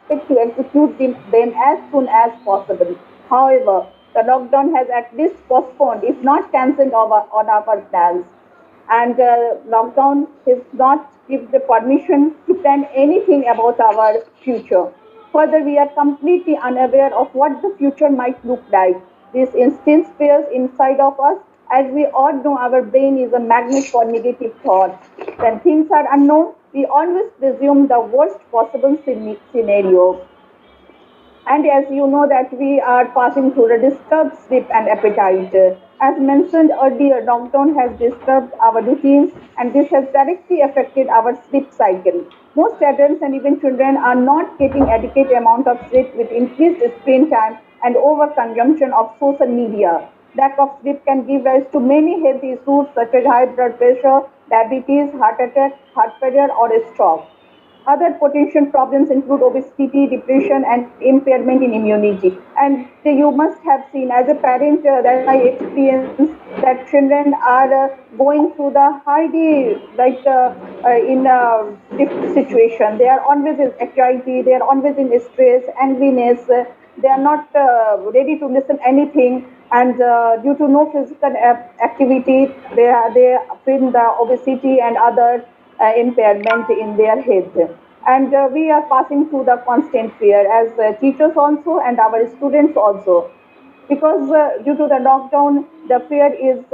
to execute them as soon as possible. However, the lockdown has at least postponed, if not cancelled, on our plans. And lockdown is not give the permission to plan anything about our future. Further, we are completely unaware of what the future might look like. This instance fears inside of us. As we all know, our brain is a magnet for negative thoughts. When things are unknown, we always presume the worst possible scenario. And as you know that we are passing through a disturbed sleep and appetite. As mentioned earlier, lockdown has disturbed our routines and this has directly affected our sleep cycle. Most adults and even children are not getting adequate amount of sleep with increased screen time and overconsumption of social media. Lack of sleep can give rise to many health issues such as high blood pressure, diabetes, heart attack, heart failure or stroke. Other potential problems include obesity, depression, and impairment in immunity. And you must have seen, as a parent, that I experience that children are going through the highly in a difficult situation. They are always in anxiety. They are always in stress, angriness. They are not ready to listen anything, and due to no physical activity, they feel the obesity and other impairment in their health. And we are passing through the constant fear as teachers also and our students also, because due to the lockdown, the fear is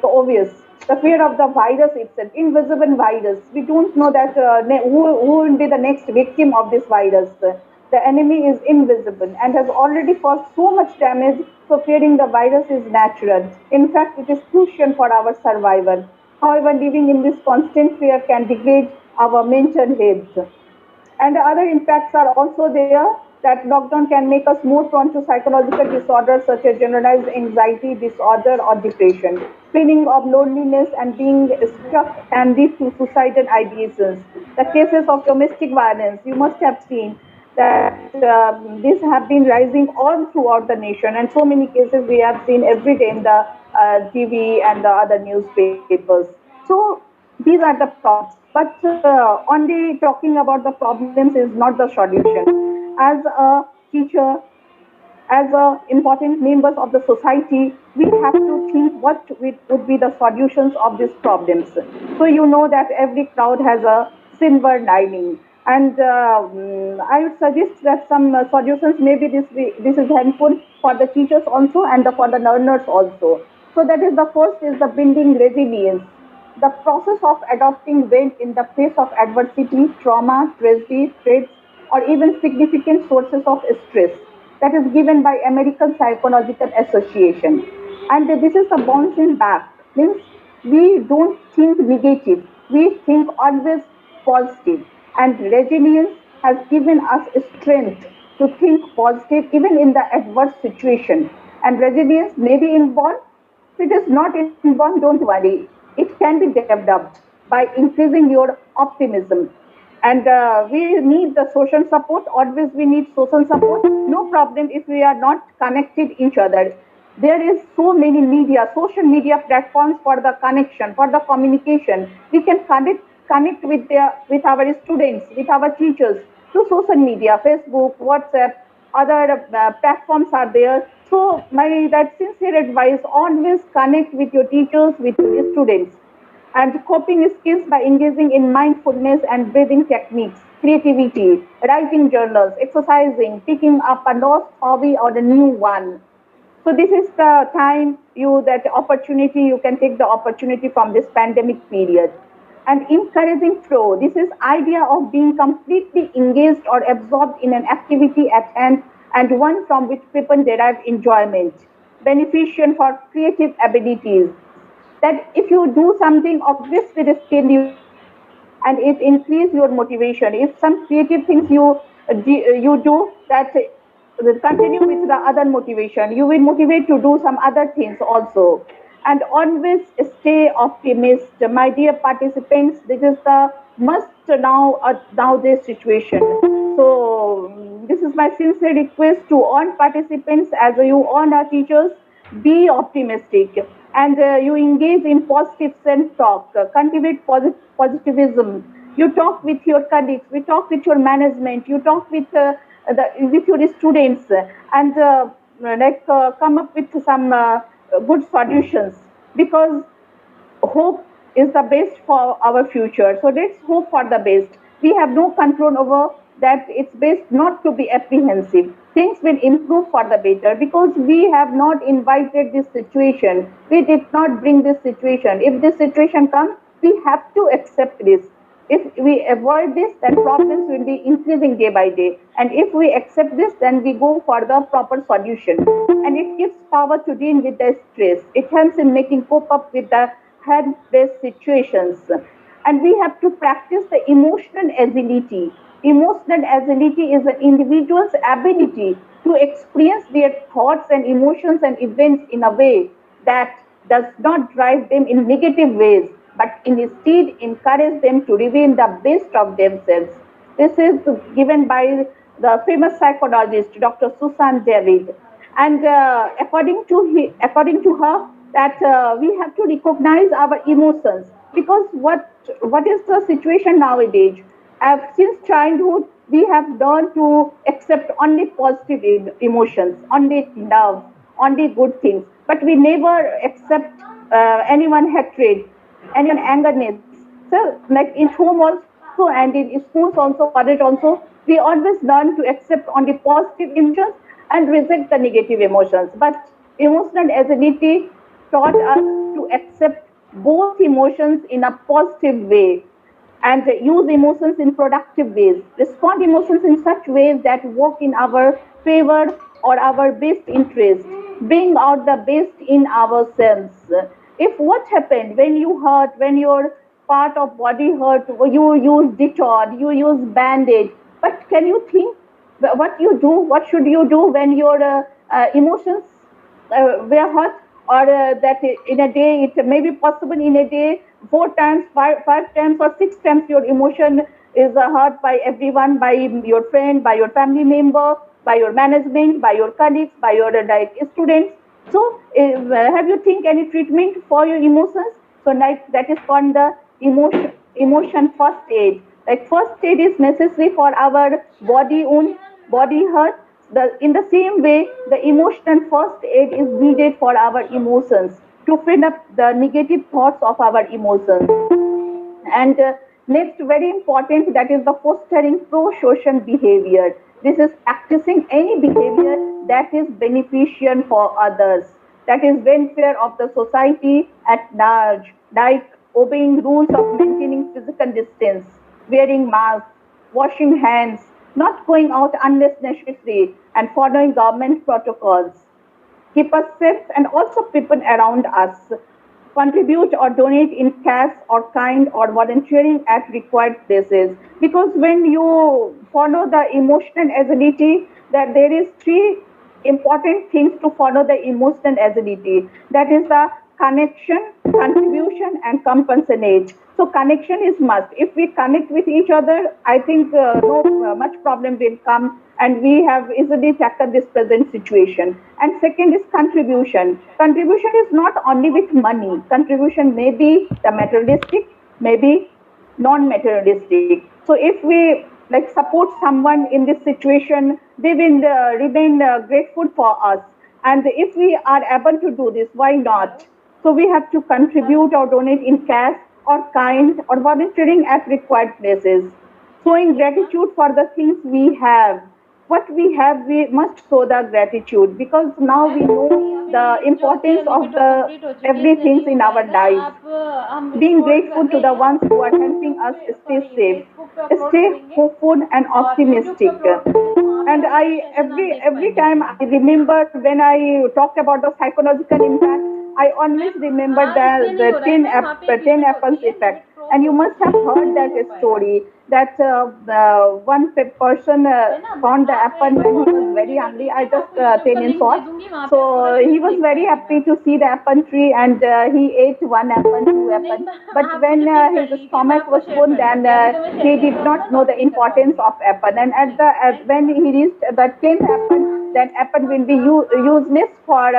obvious. The fear of the virus itself, invisible virus. We don't know that who will be the next victim of this virus. The enemy is invisible and has already caused so much damage. So fearing the virus is natural. In fact, it is crucial for our survival. However, living in this constant fear can degrade our mental health. And other impacts are also there that lockdown can make us more prone to psychological disorders such as generalized anxiety disorder or depression. Feeling of loneliness and being stuck can lead to suicidal ideations. The cases of domestic violence, you must have seen that these have been rising all throughout the nation, and so many cases we have seen every day in the TV and the other newspapers. So these are the problems, but only talking about the problems is not the solution. As a teacher, as important members of the society, we have to think what would be the solutions of these problems. So you know that every cloud has a silver lining, and I would suggest that some solutions. Maybe this is helpful for the teachers also and for the learners also. So that is the first is the building resilience. The process of adopting well in the face of adversity, trauma, tragedy, threats, or even significant sources of stress that is given by American Psychological Association. And this is the bouncing back. Means we don't think negative, we think always positive. And resilience has given us strength to think positive even in the adverse situation. And resilience may be inborn. If it is not inborn, don't worry. It can be developed by increasing your optimism. And we need the social support. Always we need social support. No problem if we are not connected each other. There is so many media, social media platforms for the connection, for the communication. We can connect with our students, with our teachers through social media, Facebook, WhatsApp, other platforms are there. So my that sincere advice: always connect with your teachers, with your students, and coping skills by engaging in mindfulness and breathing techniques, creativity, writing journals, exercising, picking up a lost hobby or a new one. So this is the time you that opportunity you can take the opportunity from this pandemic period. And encouraging flow. This is idea of being completely engaged or absorbed in an activity at hand and one from which people derive enjoyment. Beneficial for creative abilities. That if you do something of this skill you have and it increase your motivation. If some creative things you do that will continue with the other motivation, you will motivate to do some other things also. And always stay optimist, my dear participants. This is the must now nowadays situation. So this is my sincere request to all participants, as you all are teachers. Be optimistic and you engage in positive self talk, cultivate positivism, You talk with your colleagues, we talk with your management, you talk with your students, and come up with some good solutions, because hope is the best for our future. So let's hope for the best. We have no control over that. It's best not to be apprehensive. Things will improve for the better, because we have not invited this situation. We did not bring this situation. If this situation comes, we have to accept this. If we avoid this, then problems will be increasing day by day. And if we accept this, then we go for the proper solution. And it gives power to deal with the stress. It helps in making cope up with the head-based situations. And we have to practice the emotional agility. Emotional agility is an individual's ability to experience their thoughts and emotions and events in a way that does not drive them in negative ways, but instead encourage them to reveal the best of themselves. This is given by the famous psychologist Dr. Susan David. And according to her, that we have to recognize our emotions, because what is the situation nowadays? Since childhood, we have learned to accept only positive emotions, only love, only good things, but we never accept anyone hatred, anyone angerness. So, like in home also, and in schools also, college also, we always learn to accept only positive emotions and reject the negative emotions. But emotional agility taught us to accept both emotions in a positive way, and use emotions in productive ways, respond emotions in such ways that work in our favor or our best interest, bring out the best in ourselves. If what happened when you hurt, when your part of body hurt, you use Dettol, you use Band-Aid, but can you think what you do, what should you do when your emotions were hurt, or that in a day, it may be possible in a day, four times, five times, or six times your emotion is hurt by everyone, by your friend, by your family member, by your management, by your colleagues, by your students. So, have you think any treatment for your emotions? So, like that is called the emotion first aid. Like first aid is necessary for our body wound, body hurt. In the same way, the emotional first aid is needed for our emotions, to fill up the negative thoughts of our emotions. And next, very important, that is the fostering pro-social behavior. This is practicing any behavior that is beneficial for others, that is welfare of the society at large, like obeying rules of maintaining physical distance, wearing masks, washing hands, not going out unless necessary, and following government protocols keep us safe, and also people around us. Contribute or donate in cash or kind or volunteering at required places. Because when you follow the emotional agility, that there is three important things to follow the emotional agility. That is the connection, contribution, and compensate. So connection is must. If we connect with each other, I think no much problem will come, and we have easily tackled this present situation. And second is contribution. Contribution is not only with money. Contribution may be the materialistic, maybe non-materialistic. So if we like support someone in this situation, they will remain grateful for us. And if we are able to do this, why not? So we have to contribute or donate in cash or kind or volunteering at required places. Showing gratitude for the things we have. What we have, we must show the gratitude, because now we know the जो कि importance अभी of तो the complete हो चुकी है, everything नहीं in हुआ our है ना, lives. आप हम Being रिकॉर्ड grateful कर to रहे the हैं, ones who are helping us YouTube stay sorry safe, Facebook पे अपलोड stay करेंगे hopeful and और यूट्यूब पे optimistic. अपलोड करेंगे, तो वहाँ पे And पूरा I सेशन आप देख every पाएंगे time पूरा। I remember when I talk about the psychological impact, I always ma'am remember हाँ, इसलिए नहीं the हो रहा है मैम, वहाँ पे एक 10 लिमिट होती apples है, effect. Limit cross And you हो गई must तो have heard नहीं that हो पाएगा, story, that one person है ना। found the आप apple एक when he और was very वीडियो, hungry. ठीक I है, मैं just आपको यूट्यूब tell का in लिंक दे short. दूंगी, वहाँ पे आप पूरा So he वीडियो was देख very पाएंगे happy ma'am. to see the apple tree, and he ate one apple, two नहीं apples. मैम, But आप when मुझे पिन कर his लीजिए, मैं stomach आपको was शेयर full, कर then दूंगी, अभी तो मैं शेयर he नहीं did कर रहा हूँ ना, not तो know आप the नहीं कर importance पाओगे। of apple. And ठीक है, thank you when ma'am. he reached the 10th apple, that apple will be useless for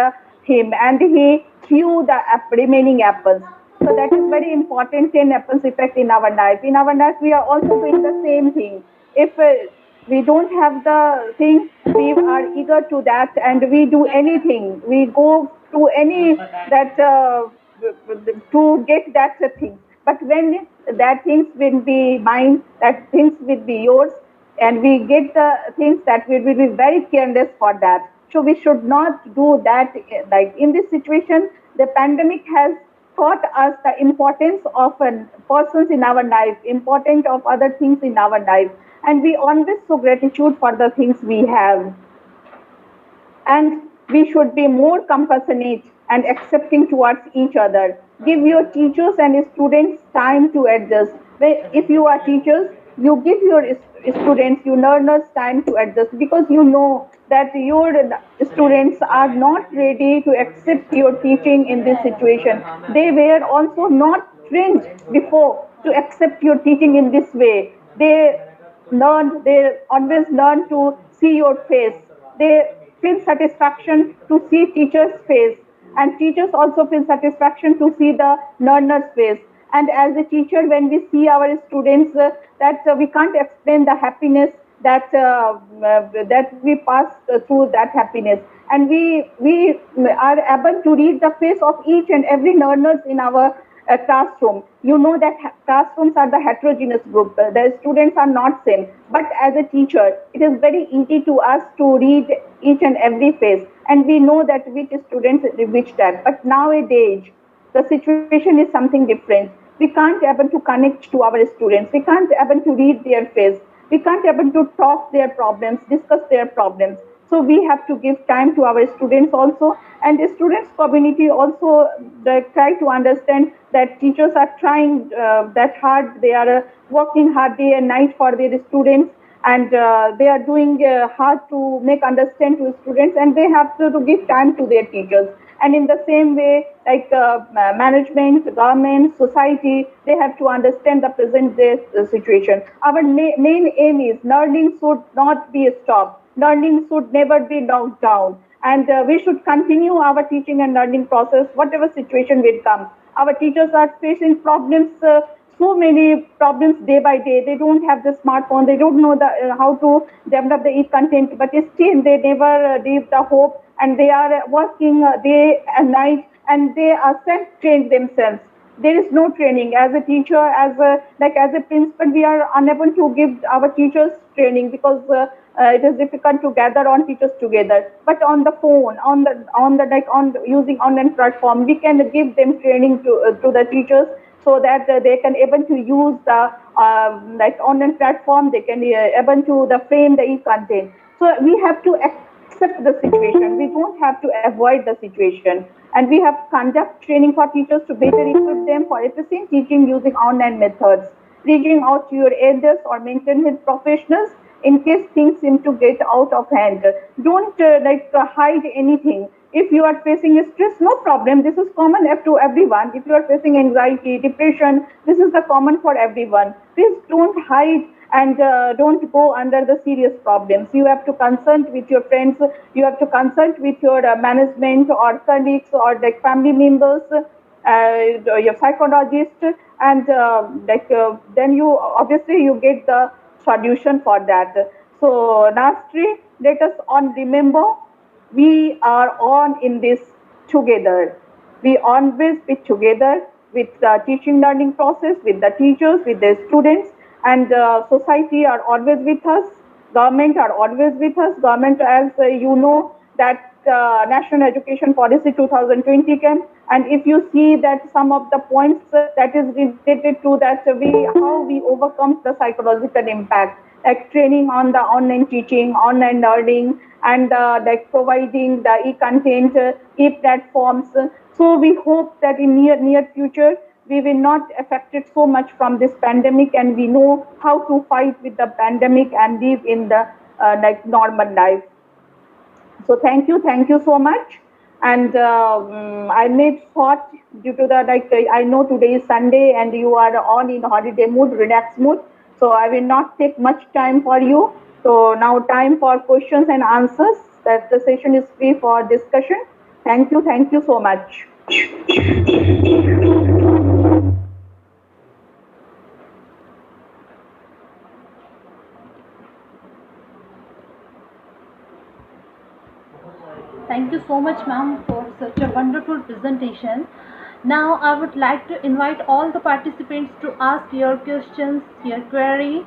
him, and he threw the remaining apples. So that is very important 10 apples effect in our life. In our life, we are also doing the same thing. If we don't have the thing, we are eager to that and we do anything. We go to any that to get that thing. But when that things will be mine, that things will be yours, and we get the things that we will be very careless for that. So we should not do that. Like in this situation, the pandemic has taught us the importance of persons in our life, importance of other things in our life, and we always show gratitude for the things we have. And we should be more compassionate and accepting towards each other. Give your teachers and students time to adjust. If you are teachers, you give your students, your learners time to adjust, because you know that your students are not ready to accept your teaching in this situation. They were also not trained before to accept your teaching in this way. They always learn to see your face. They feel satisfaction to see teacher's face, and teachers also feel satisfaction to see the learner's face. And as a teacher, when we see our students, that we can't explain the happiness that we pass through that happiness, and we are able to read the face of each and every learners in our classroom. You know that classrooms are the heterogeneous group. The students are not same. But as a teacher, it is very easy to us to read each and every face, and we know that which students which type. But nowadays, the situation is something different. We can't able to connect to our students. We can't able to read their face. We can't able to talk their problems, discuss their problems. So we have to give time to our students also, and the students community also try to understand that teachers are trying that hard. They are working hard day and night for their students, and they are doing hard to make understand to students, and they have to give time to their teachers. And in the same way, like management, government, society, they have to understand the present day situation. Our main aim is learning should not be stopped. Learning should never be locked down. And we should continue our teaching and learning process, whatever situation will come. Our teachers are facing problems, so many problems day by day. They don't have the smartphone. They don't know how to develop the e-content, but still they never leave the hope, and they are working day and night, and they are self-trained themselves. There is no training as a teacher, as a principal. We are unable to give our teachers training, because it is difficult to gather on teachers together. But on the phone, on using online platform, we can give them training to the teachers, so that they can able to use the online platform. They can able to the frame the e-content. So we have to accept the situation. We don't have to avoid the situation. And we have conduct training for teachers to better equip them for efficient teaching using online methods. Reaching out to your elders or mental health professionals in case things seem to get out of hand. Don't hide anything. If you are facing stress, no problem. This is common to everyone. If you are facing anxiety, depression, this is the common for everyone. Please don't hide, and don't go under the serious problems. You have to consult with your friends. You have to consult with your management or colleagues or family members, your psychologist, and then you obviously you get the solution for that. So lastly, let us all remember, we are all in this together. We always be together with the teaching learning process, with the teachers, with the students, and society are always with us. Government are always with us. Government, as you know, that National Education Policy 2020 came, and if you see that some of the points that is related to that, how we overcome the psychological impact, like training on the online teaching, online learning, and providing the e-content, e-platforms. So we hope that in near future we will not affected so much from this pandemic, and we know how to fight with the pandemic and live in the normal life. So thank you so much. And I made thought due to the I know today is Sunday and you are all in holiday mood, relaxed mood. So I will not take much time for you. So now time for questions and answers. That the session is free for discussion. Thank you so much. Thank you so much, ma'am, for such a wonderful presentation. Now, I would like to invite all the participants to ask your questions, your query.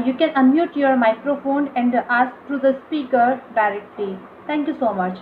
You can unmute your microphone and ask to the speaker directly. Thank you so much.